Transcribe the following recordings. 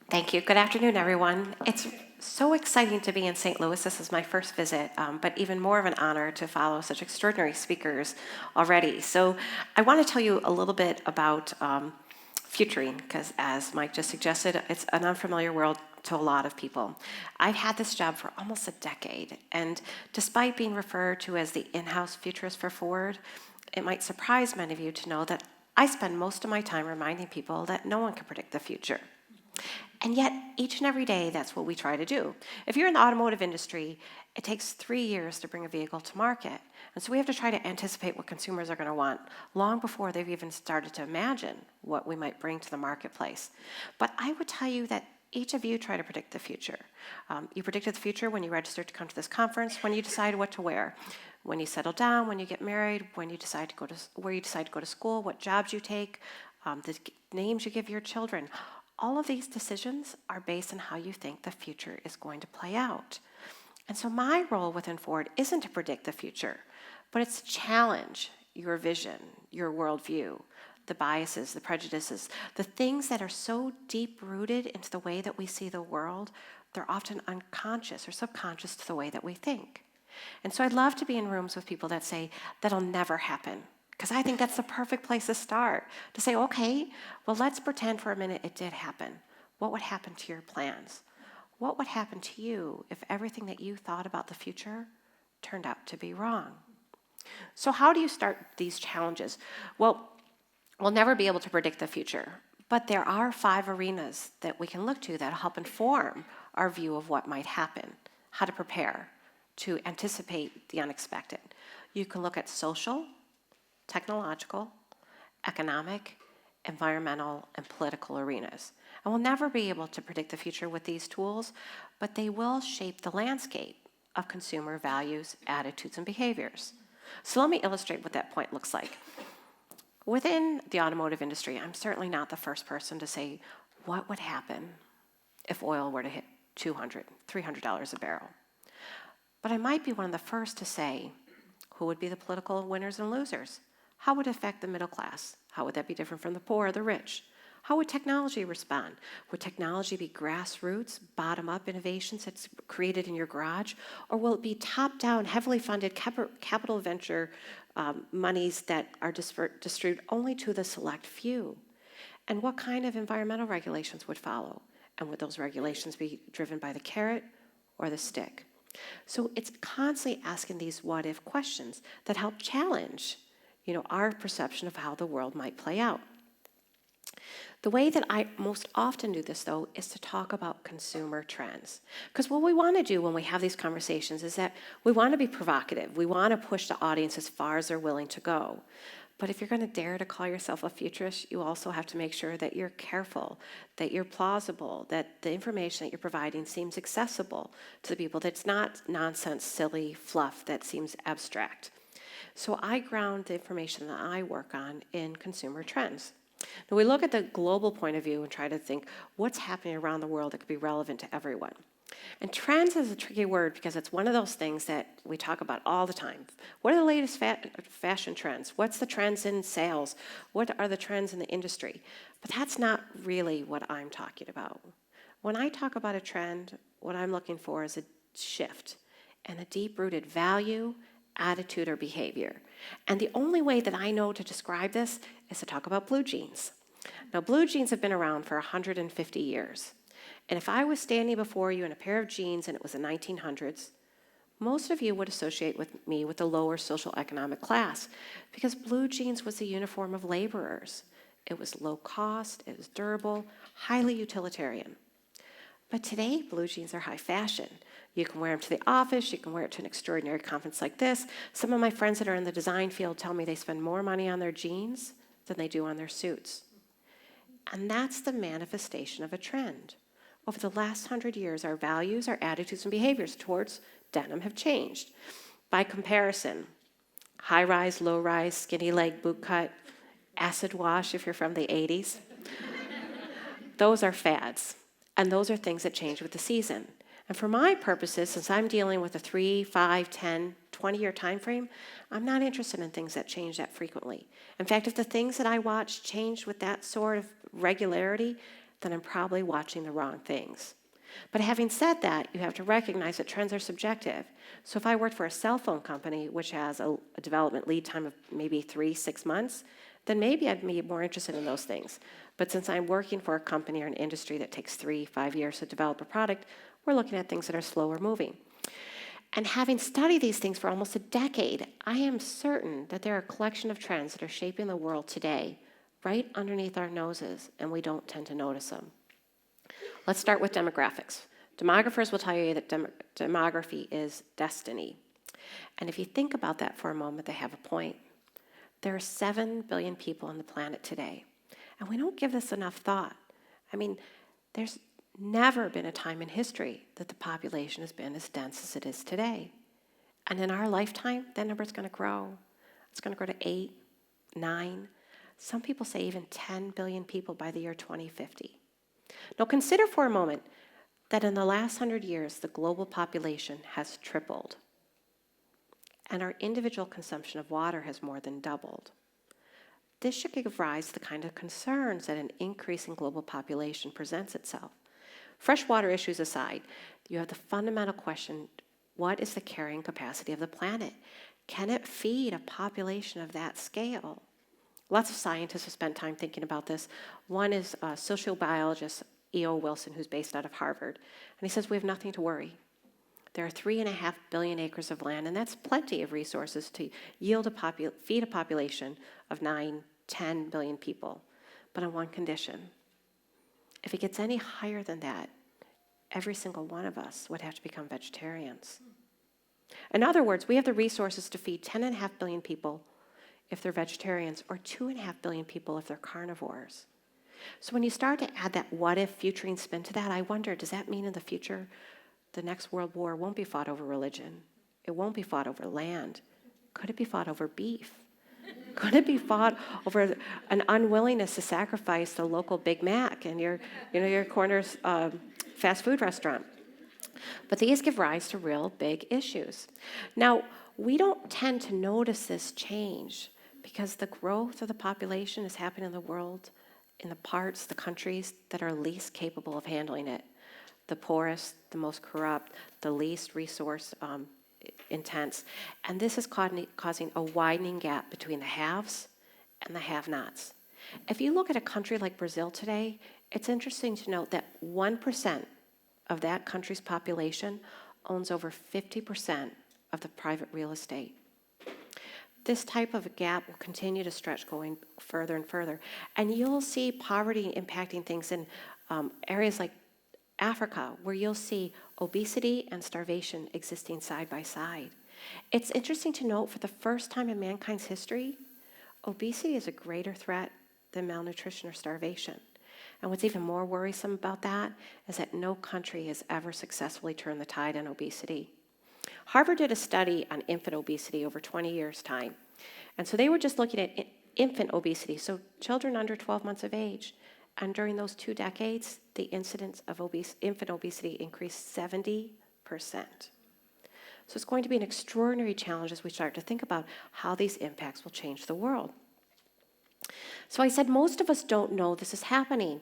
Thank you. Good afternoon, everyone. It's so exciting to be in St. Louis. This is my first visit, but even more of an honor to follow such extraordinary speakers already. So I want to tell you a little bit about futuring, because as Mike just suggested, it's an unfamiliar world to a lot of people. I've had this job for almost a decade, and despite being referred to as the in-house futurist for Ford, it might surprise many of you to know that I spend most of my time reminding people that no one can predict the future. And yet, each and every day, that's what we try to do. If you're in the automotive industry, it takes 3 years to bring a vehicle to market. And so we have to try to anticipate what consumers are going to want long before they've even started to imagine what we might bring to the marketplace. But I would tell you that each of you try to predict the future. You predicted the future when you registered to come to this conference, when you decide what to wear, when you settle down, when you get married, when you decide to go to where you decide to go to school, what jobs you take, the names you give your children. All of these decisions are based on how you think the future is going to play out. And so my role within Ford isn't to predict the future, but it's to challenge your vision, your worldview, the biases, the prejudices, the things that are so deep-rooted into the way that we see the world, they're often unconscious or subconscious to the way that we think. And so I'd love to be in rooms with people that say, that'll never happen. Because I think that's the perfect place to start, to say, okay, well, let's pretend for a minute it did happen. What would happen to your plans? What would happen to you if everything that you thought about the future turned out to be wrong? So how do you start these challenges? Well, we'll never be able to predict the future, but there are 5 arenas that we can look to that help inform our view of what might happen, how to prepare, to anticipate the unexpected. You can look at social, technological, economic, environmental, and political arenas. And we'll never be able to predict the future with these tools, but they will shape the landscape of consumer values, attitudes, and behaviors. So let me illustrate what that point looks like. Within the automotive industry, I'm certainly not the first person to say, what would happen if oil were to hit $200, $300 a barrel? But I might be one of the first to say, who would be the political winners and losers? How would it affect the middle class? How would that be different from the poor or the rich? How would technology respond? Would technology be grassroots, bottom-up innovations that's created in your garage? Or will it be top-down, heavily funded capital venture monies that are distributed only to the select few? And what kind of environmental regulations would follow? And would those regulations be driven by the carrot or the stick? So it's constantly asking these what-if questions that help challenge our perception of how the world might play out. The way that I most often do this, though, is to talk about consumer trends. Because what we want to do when we have these conversations is that we want to be provocative. We want to push the audience as far as they're willing to go. But if you're going to dare to call yourself a futurist, you also have to make sure that you're careful, that you're plausible, that the information that you're providing seems accessible to the people, that's not nonsense, silly fluff that seems abstract. So I ground the information that I work on in consumer trends. Now we look at the global point of view and try to think what's happening around the world that could be relevant to everyone. And trends is a tricky word because it's one of those things that we talk about all the time. What are the latest fashion trends? What's the trends in sales? What are the trends in the industry? But that's not really what I'm talking about. When I talk about a trend, what I'm looking for is a shift and a deep-rooted value, attitude, or behavior. And the only way that I know to describe this is to talk about blue jeans. Now, blue jeans have been around for 150 years. And if I was standing before you in a pair of jeans and it was the 1900s, most of you would associate with me with the lower social economic class because blue jeans was the uniform of laborers. It was low cost, it was durable, highly utilitarian. But today, blue jeans are high fashion. You can wear them to the office, you can wear it to an extraordinary conference like this. Some of my friends that are in the design field tell me they spend more money on their jeans than they do on their suits. And that's the manifestation of a trend. Over the last 100 years, our values, our attitudes, and behaviors towards denim have changed. By comparison, high-rise, low-rise, skinny leg, boot cut, acid wash if you're from the 80s, those are fads. And those are things that change with the season. And for my purposes, since I'm dealing with a 3, 5, 10, 20-year time frame, I'm not interested in things that change that frequently. In fact, if the things that I watch changed with that sort of regularity, then I'm probably watching the wrong things. But having said that, you have to recognize that trends are subjective. So if I worked for a cell phone company, which has a development lead time of maybe 3-6 months, then maybe I'd be more interested in those things. But since I'm working for a company or an industry that takes 3-5 years to develop a product, we're looking at things that are slower moving. And having studied these things for almost a decade, I am certain that there are a collection of trends that are shaping the world today, right underneath our noses, and we don't tend to notice them. Let's start with demographics. Demographers will tell you that demography is destiny. And if you think about that for a moment, they have a point. There are 7 billion people on the planet today, and we don't give this enough thought. I mean, there's never been a time in history that the population has been as dense as it is today. And in our lifetime, that number is going to grow. It's going to grow to 8, 9. Some people say even 10 billion people by the year 2050. Now consider for a moment that in the last 100 years, the global population has tripled. And our individual consumption of water has more than doubled. This should give rise to the kind of concerns that an increasing global population presents itself. Freshwater issues aside, you have the fundamental question, what is the carrying capacity of the planet? Can it feed a population of that scale? Lots of scientists have spent time thinking about this. One is sociobiologist E.O. Wilson, who's based out of Harvard. And he says we have nothing to worry. There are 3.5 billion acres of land, and that's plenty of resources to feed a population of 9-10 billion people, but on one condition. If it gets any higher than that, every single one of us would have to become vegetarians. In other words, we have the resources to feed 10.5 billion people if they're vegetarians, or 2.5 billion people if they're carnivores. So when you start to add that what-if futuring spin to that, I wonder, does that mean in the future the next world war won't be fought over religion? It won't be fought over land. Could it be fought over beef? Could it be fought over an unwillingness to sacrifice the local Big Mac in your corner's fast food restaurant? But these give rise to real big issues. Now, we don't tend to notice this change because the growth of the population is happening in the world, in the countries that are least capable of handling it. The poorest, the most corrupt, the least resource intense. And this is causing a widening gap between the haves and the have-nots. If you look at a country like Brazil today, it's interesting to note that 1% of that country's population owns over 50% of the private real estate. This type of a gap will continue to stretch going further and further. And you'll see poverty impacting things in areas like Africa, where you'll see obesity and starvation existing side by side. It's interesting to note, for the first time in mankind's history, obesity is a greater threat than malnutrition or starvation. And what's even more worrisome about that is that no country has ever successfully turned the tide on obesity. Harvard did a study on infant obesity over 20 years' time. And so they were just looking at infant obesity, so children under 12 months of age. And during those 2 decades, the incidence of infant obesity increased 70%. So it's going to be an extraordinary challenge as we start to think about how these impacts will change the world. So I said most of us don't know this is happening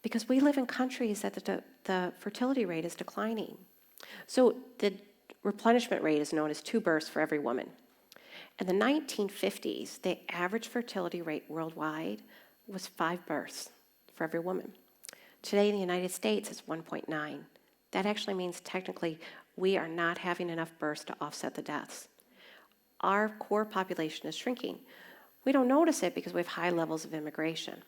because we live in countries that the fertility rate is declining. So the replenishment rate is known as 2 births for every woman. In the 1950s, the average fertility rate worldwide was 5 births for every woman. Today in the United States, it's 1.9. That actually means technically we are not having enough births to offset the deaths. Our core population is shrinking. We don't notice it because we have high levels of immigration.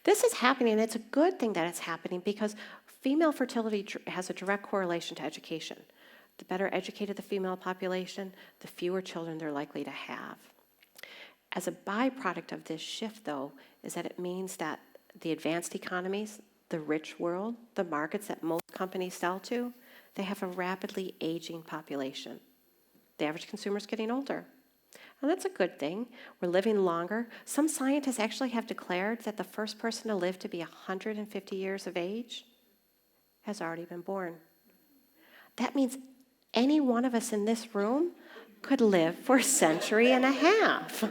This is happening, and it's a good thing that it's happening because female fertility has a direct correlation to education. The better educated the female population, the fewer children they're likely to have. As a byproduct of this shift, though, is that it means that the advanced economies, the rich world, the markets that most companies sell to, they have a rapidly aging population. The average consumer is getting older. And that's a good thing. We're living longer. Some scientists actually have declared that the first person to live to be 150 years of age has already been born. That means any one of us in this room could live for a century and a half.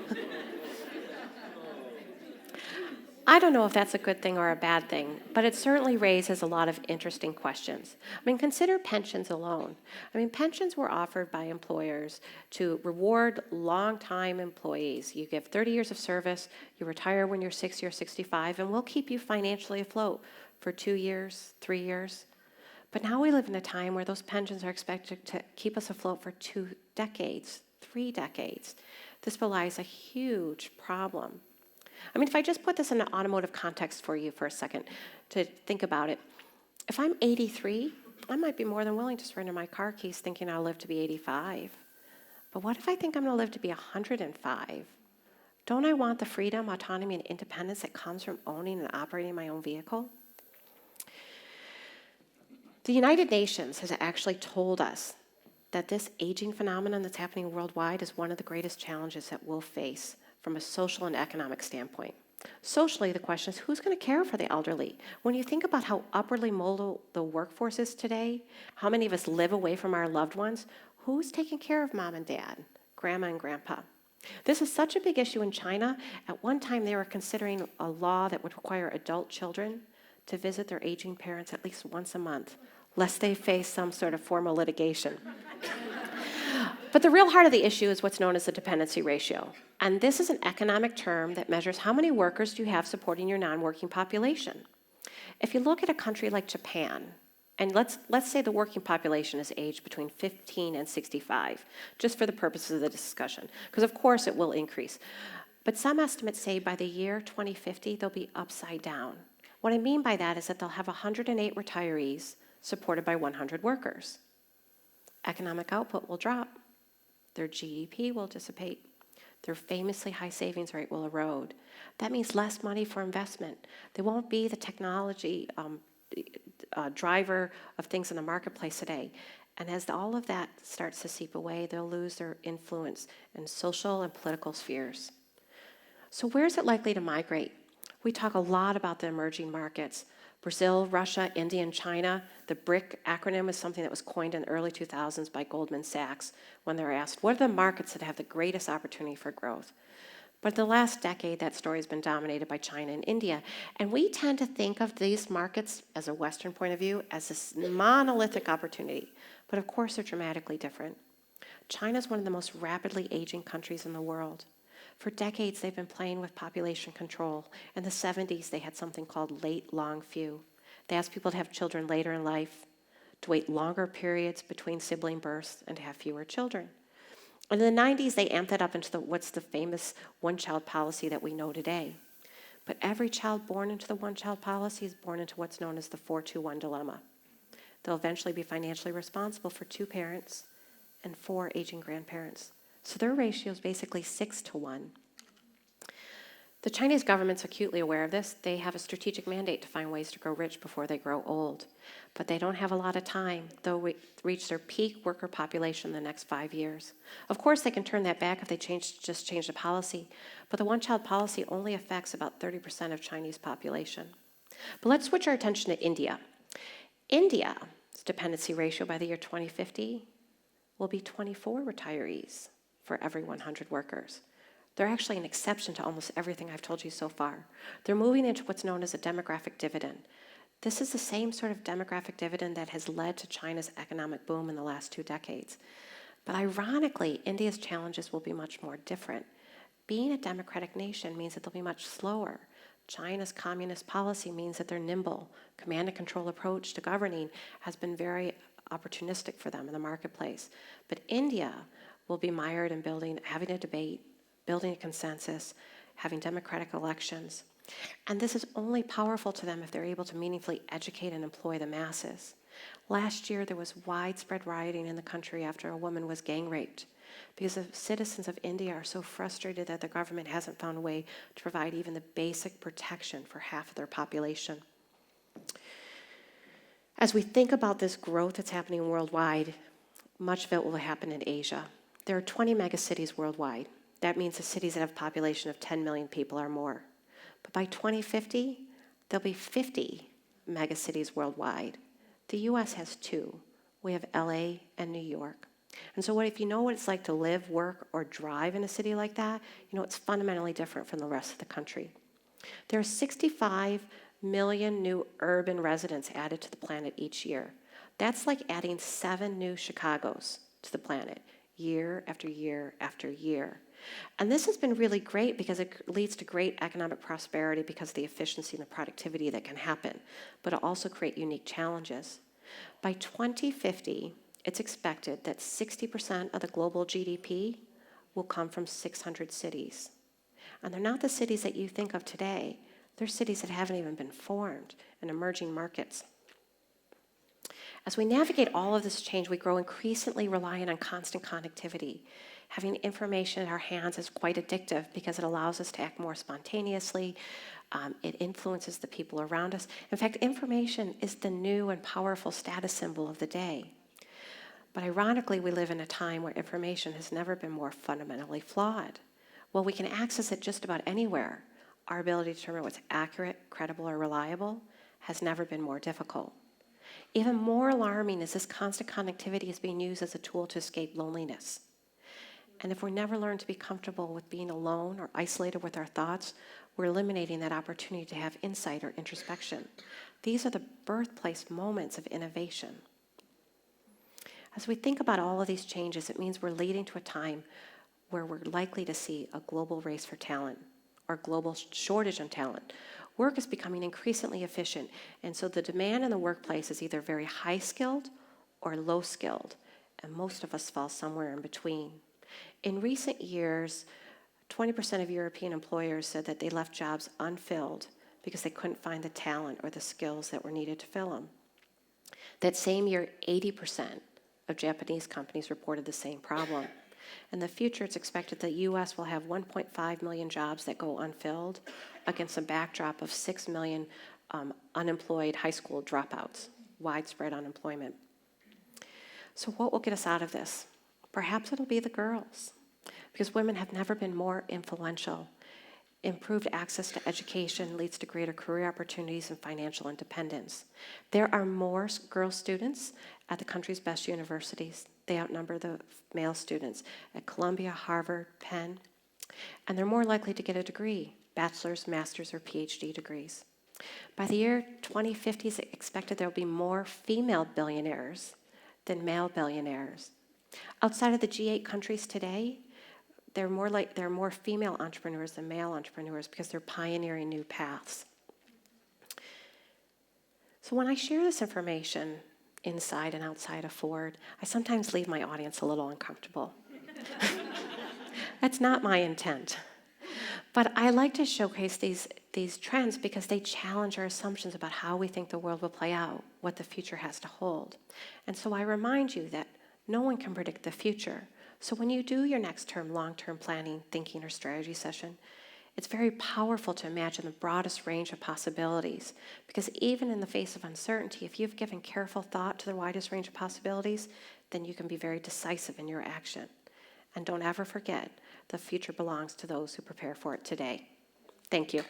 I don't know if that's a good thing or a bad thing, but it certainly raises a lot of interesting questions. I mean, consider pensions alone. I mean, pensions were offered by employers to reward long-time employees. You give 30 years of service, you retire when you're 60 or 65, and we'll keep you financially afloat for 2 years, 3 years. But now we live in a time where those pensions are expected to keep us afloat for 2 decades, 3 decades. This belies a huge problem. I mean, if I just put this in an automotive context for you for a second to think about it, if I'm 83, I might be more than willing to surrender my car keys thinking I'll live to be 85. But what if I think I'm going to live to be 105? Don't I want the freedom, autonomy, and independence that comes from owning and operating my own vehicle? The United Nations has actually told us that this aging phenomenon that's happening worldwide is one of the greatest challenges that we'll face from a social and economic standpoint. Socially, the question is, who's going to care for the elderly? When you think about how upwardly mobile the workforce is today, how many of us live away from our loved ones, who's taking care of mom and dad, grandma and grandpa? This is such a big issue in China. At one time, they were considering a law that would require adult children to visit their aging parents at least once a month, lest they face some sort of formal litigation. But the real heart of the issue is what's known as the dependency ratio. And this is an economic term that measures how many workers do you have supporting your non-working population. If you look at a country like Japan, and let's say the working population is aged between 15 and 65, just for the purposes of the discussion, because of course it will increase. But some estimates say by the year 2050, they'll be upside down. What I mean by that is that they'll have 108 retirees supported by 100 workers. Economic output will drop. Their GDP will dissipate. Their famously high savings rate will erode. That means less money for investment. They won't be the technology driver of things in the marketplace today. And as all of that starts to seep away, they'll lose their influence in social and political spheres. So where is it likely to migrate? We talk a lot about the emerging markets. Brazil, Russia, India, and China. The BRIC acronym is something that was coined in the early 2000s by Goldman Sachs when they were asked, what are the markets that have the greatest opportunity for growth? But the last decade, that story has been dominated by China and India. And we tend to think of these markets, as a Western point of view, as this monolithic opportunity. But of course, they're dramatically different. China is one of the most rapidly aging countries in the world. For decades, they've been playing with population control. In the 70s, they had something called late, long, few. They asked people to have children later in life, to wait longer periods between sibling births, and to have fewer children. And in the 90s, they amped that up into what's the famous one-child policy that we know today. But every child born into the one-child policy is born into what's known as the 4-2-1 dilemma. They'll eventually be financially responsible for 2 parents and 4 aging grandparents. So their ratio is basically 6-to-1. The Chinese government's acutely aware of this. They have a strategic mandate to find ways to grow rich before they grow old. But they don't have a lot of time. They'll reach their peak worker population in the next 5 years. Of course, they can turn that back if they just change the policy. But the one-child policy only affects about 30% of Chinese population. But let's switch our attention to India. India's dependency ratio by the year 2050 will be 24 retirees for every 100 workers. They're actually an exception to almost everything I've told you so far. They're moving into what's known as a demographic dividend. This is the same sort of demographic dividend that has led to China's economic boom in the last 2 decades. But ironically, India's challenges will be much more different. Being a democratic nation means that they'll be much slower. China's communist policy means that they're nimble. Command and control approach to governing has been very opportunistic for them in the marketplace. But India will be mired in having a debate, building a consensus, having democratic elections. And this is only powerful to them if they're able to meaningfully educate and employ the masses. Last year, there was widespread rioting in the country after a woman was gang raped because the citizens of India are so frustrated that the government hasn't found a way to provide even the basic protection for half of their population. As we think about this growth that's happening worldwide, much of it will happen in Asia. There are 20 megacities worldwide. That means the cities that have a population of 10 million people or more. But by 2050, there'll be 50 megacities worldwide. The US has 2. We have LA and New York. And so if you know what it's like to live, work, or drive in a city like that, you know it's fundamentally different from the rest of the country. There are 65 million new urban residents added to the planet each year. That's like adding 7 new Chicagos to the planet year after year after year. And this has been really great because it leads to great economic prosperity because of the efficiency and the productivity that can happen, but it also creates unique challenges. By 2050, it's expected that 60% of the global GDP will come from 600 cities. And they're not the cities that you think of today. They're cities that haven't even been formed in emerging markets. As we navigate all of this change, we grow increasingly reliant on constant connectivity. Having information in our hands is quite addictive because it allows us to act more spontaneously. It influences the people around us. In fact, information is the new and powerful status symbol of the day. But ironically, we live in a time where information has never been more fundamentally flawed. While we can access it just about anywhere, our ability to determine what's accurate, credible, or reliable has never been more difficult. Even more alarming is this constant connectivity is being used as a tool to escape loneliness. And if we never learn to be comfortable with being alone or isolated with our thoughts, we're eliminating that opportunity to have insight or introspection. These are the birthplace moments of innovation. As we think about all of these changes, it means we're leading to a time where we're likely to see a global race for talent or global shortage on talent. Work is becoming increasingly efficient, and so the demand in the workplace is either very high-skilled or low-skilled, and most of us fall somewhere in between. In recent years, 20% of European employers said that they left jobs unfilled because they couldn't find the talent or the skills that were needed to fill them. That same year, 80% of Japanese companies reported the same problem. In the future, it's expected that the U.S. will have 1.5 million jobs that go unfilled against a backdrop of 6 million unemployed high school dropouts, widespread unemployment. So what will get us out of this? Perhaps it'll be the girls, because women have never been more influential. Improved access to education leads to greater career opportunities and financial independence. There are more girl students at the country's best universities. They outnumber the male students at Columbia, Harvard, Penn, and they're more likely to get a degree, bachelor's, master's, or PhD degrees. By the year 2050, it's expected there will be more female billionaires than male billionaires. Outside of the G8 countries today, there are more female entrepreneurs than male entrepreneurs because they're pioneering new paths. So when I share this information inside and outside of Ford, I sometimes leave my audience a little uncomfortable. That's not my intent. But I like to showcase these trends because they challenge our assumptions about how we think the world will play out, what the future has to hold. And so I remind you that no one can predict the future. So when you do your next term, long-term planning, thinking, or strategy session, it's very powerful to imagine the broadest range of possibilities, because even in the face of uncertainty, if you've given careful thought to the widest range of possibilities, then you can be very decisive in your action. And don't ever forget, the future belongs to those who prepare for it today. Thank you.